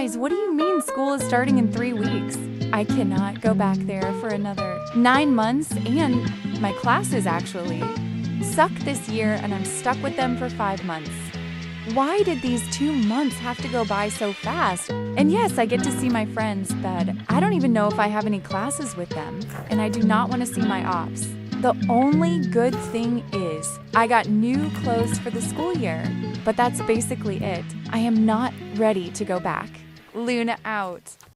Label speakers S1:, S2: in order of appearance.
S1: Guys, what do you mean school is starting in 3 weeks? I cannot go back there for another 9 months, and my classes actually suck this year, and I'm stuck with them for 5 months. Why did these 2 months have to go by so fast? And yes, I get to see my friends, but I don't even know if I have any classes with them, and I do not want to see my ops. The only good thing is I got new clothes for the school year, but that's basically it. I am not ready to go back. Luna out.